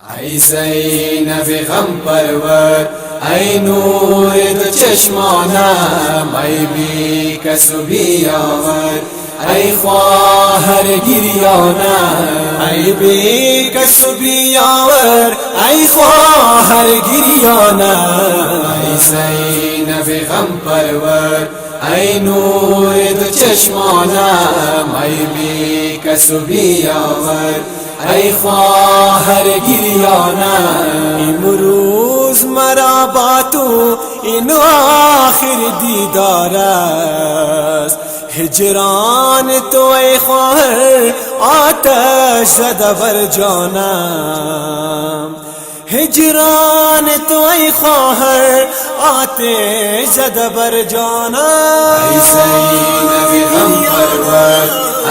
ای زینب غم پرور، ای نور دو چشمانم، ای بی کس و بی آور، ای خواهر گریانم، ای بی کس و بی آور، ای خواهر گریانم. ای زینب غم پرور، ای نور دو چشمانم، ای بی کس و بی آور، ای خواهر گریانم. امروز مرا با تو این آخر دیدار است، هجران تو ای خواهر آتش زده بر جانم، هجران تو ای خواهر آتش زده بر جانم. ای زینب غم پرور،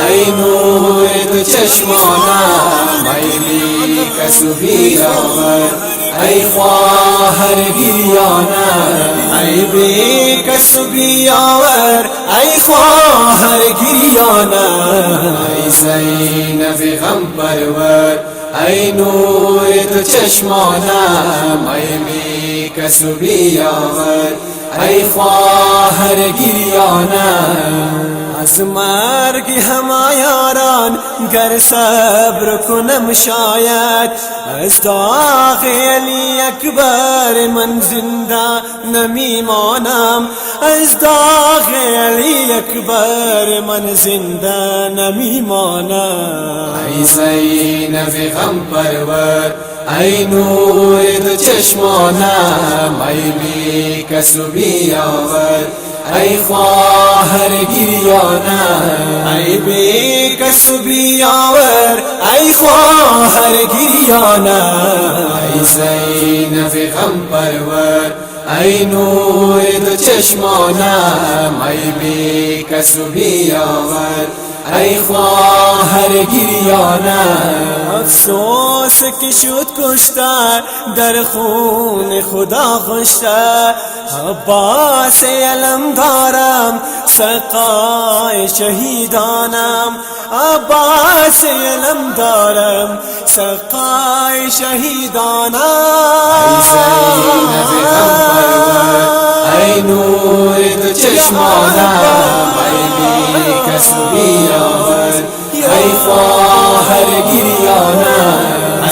ای نور دو چشمانم، ای بی کس و بی آور، ای خواهر گریانم، ای بی کس و بی آور، ای خواهر گریانم. ای زینب غم پرور، ای نور دو چشمانم، ای بی کس و بی آور، ای خواهر گریانم. از مرگ همه یاران گر صبر کنم شاید، از داغ علی اکبر من زنده نمیمانم، از داغ علی اکبر من زنده نمیمانم. ای زینب غم پرور، ای نور دو چشمانم، ای بی کس و بی آور، ای خواهر گریانم، ای بی کس و بی آور، ای خواهر گریانم. ای زینب غم پرور، ای نور دو چشمانم، ای بی کس و بی آور، ای خواهر گریانم. افسوس که شد کشته در خون خدا خشته، عباس علم دارم سقای شهیدانم، عباس علم دارم سقای شهیدانم. ای زینب غم پرور، ای نور دو چشمانم، ای بی کس و بی آور، ای خواهر گریانم،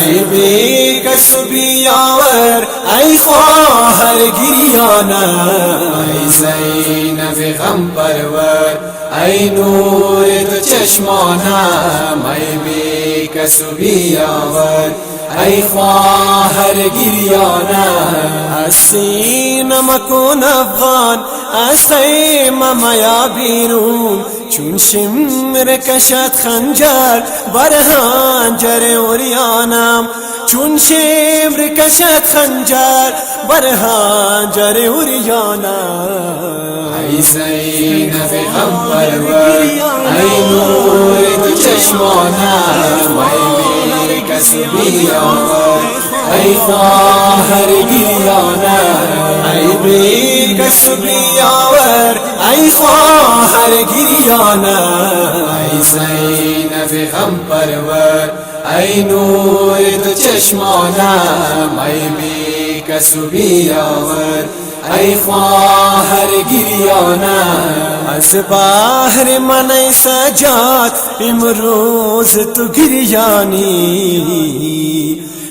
ای بی کس و بی آور، ای خواهر گریانم. ای زینب غم پرور، ای نور دو چشمانم، ای بی کس و بی آور، ای خواهر گریانم. از سینه مکن افغان، از خیمه میا بیرون، چون شمر کشد خنجر بر خنجر عریانم، چون شمر کشد خنجر بر خنجر عریانم. ای زینب غم پرور، ای نور دو چشمانم، ای بی کس و بی آور، ای خواهر گریانم، ای بی کس و بی آور، ای خواهر گریانم. ای زینب غم پرور، ای نور دو چشمانم، ای بی کس و بی آور، ای خواهر گریانم. از بحر من ای سجاد امروز تو گریانی،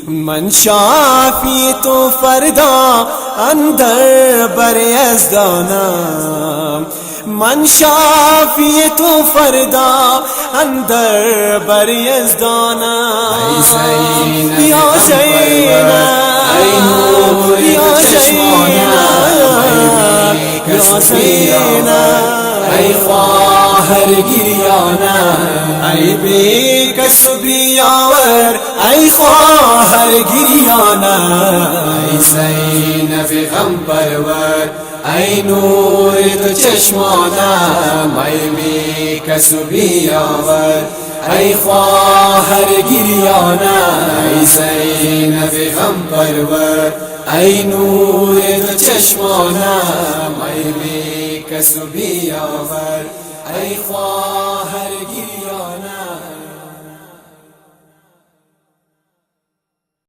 من شافی تو فردا اندر بر یزدانم، من شافی تو فردا اندر بر یزدانم. ای زینب یا زینب، ای نور دو چشمانم، ای بی کس و بی آور، ای خواهر گریانم، ای بی کس و بی آور، ای خواهر گریانم. ای زینب غم پرور، ای نور دو چشمانم، ای بی کس و بی آور، ای خواهر گریانم. ای زینب غم پرور، ای نور دو چشمانم، ای بی کس و بی آور، ای خواهر گریانم.